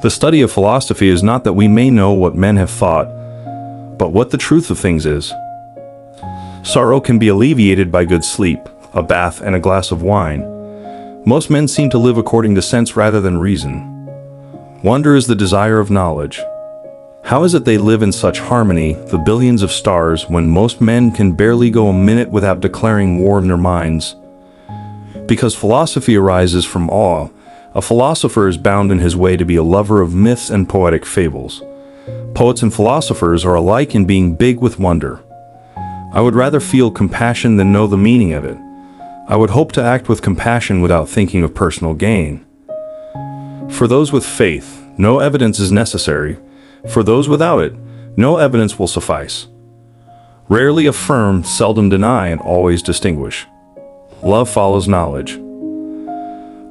The study of philosophy is not that we may know what men have thought, but what the truth of things is. Sorrow can be alleviated by good sleep, a bath, and a glass of wine. Most men seem to live according to sense rather than reason. Wonder is the desire of knowledge. How is it they live in such harmony, the billions of stars, when most men can barely go a minute without declaring war in their minds? Because philosophy arises from awe, a philosopher is bound in his way to be a lover of myths and poetic fables. Poets and philosophers are alike in being big with wonder. I would rather feel compassion than know the meaning of it. I would hope to act with compassion without thinking of personal gain. For those with faith, no evidence is necessary. For those without it, no evidence will suffice. Rarely affirm, seldom deny, and always distinguish. Love follows knowledge.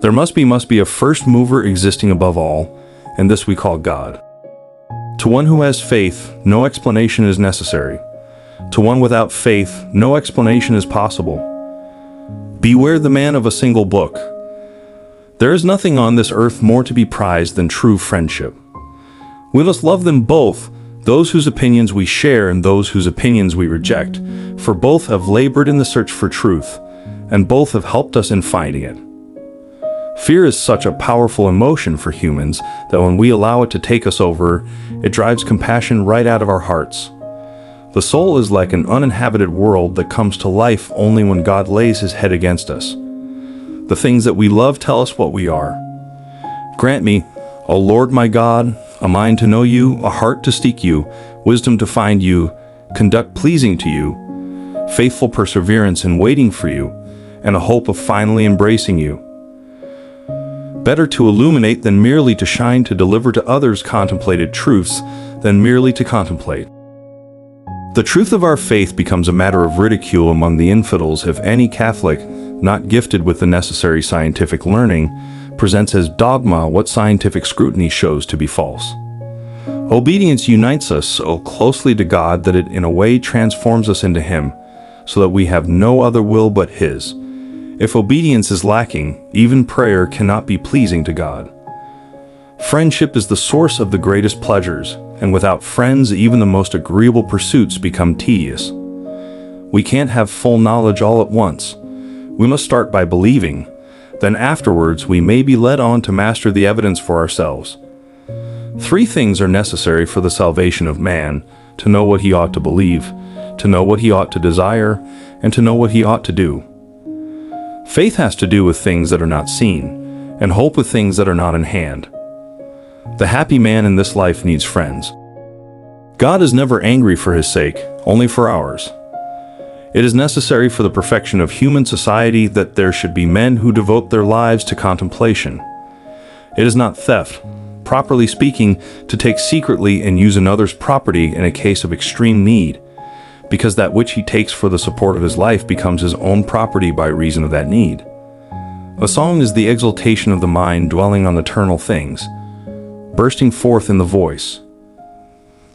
There must be a first mover existing above all, and this we call God. To one who has faith, no explanation is necessary. To one without faith, no explanation is possible. Beware the man of a single book. There is nothing on this earth more to be prized than true friendship. We must love them both, those whose opinions we share and those whose opinions we reject, for both have labored in the search for truth, and both have helped us in finding it. Fear is such a powerful emotion for humans that when we allow it to take us over, it drives compassion right out of our hearts. The soul is like an uninhabited world that comes to life only when God lays his head against us. The things that we love tell us what we are. Grant me, O Lord my God, a mind to know you, a heart to seek you, wisdom to find you, conduct pleasing to you, faithful perseverance in waiting for you, and a hope of finally embracing you. Better to illuminate than merely to shine, to deliver to others contemplated truths than merely to contemplate. The truth of our faith becomes a matter of ridicule among the infidels if any Catholic, not gifted with the necessary scientific learning, presents as dogma what scientific scrutiny shows to be false. Obedience unites us so closely to God that it in a way transforms us into Him, so that we have no other will but His. If obedience is lacking, even prayer cannot be pleasing to God. Friendship is the source of the greatest pleasures, and without friends even the most agreeable pursuits become tedious. We can't have full knowledge all at once. We must start by believing. Then afterwards we may be led on to master the evidence for ourselves. 3 things are necessary for the salvation of man: to know what he ought to believe, to know what he ought to desire, and to know what he ought to do. Faith has to do with things that are not seen, and hope with things that are not in hand. The happy man in this life needs friends. God is never angry for his sake, only for ours. It is necessary for the perfection of human society that there should be men who devote their lives to contemplation. It is not theft, properly speaking, to take secretly and use another's property in a case of extreme need, because that which he takes for the support of his life becomes his own property by reason of that need. A song is the exaltation of the mind dwelling on eternal things, bursting forth in the voice.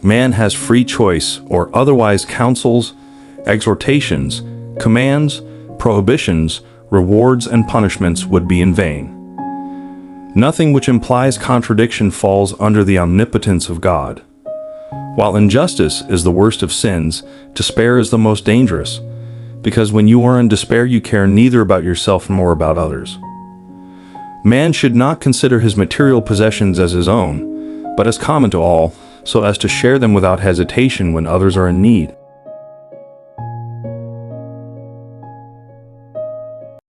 Man has free choice, or otherwise counsels, exhortations, commands, prohibitions, rewards, and punishments would be in vain. Nothing which implies contradiction falls under the omnipotence of God. While injustice is the worst of sins, despair is the most dangerous, because when you are in despair you care neither about yourself nor about others. Man should not consider his material possessions as his own, but as common to all, so as to share them without hesitation when others are in need.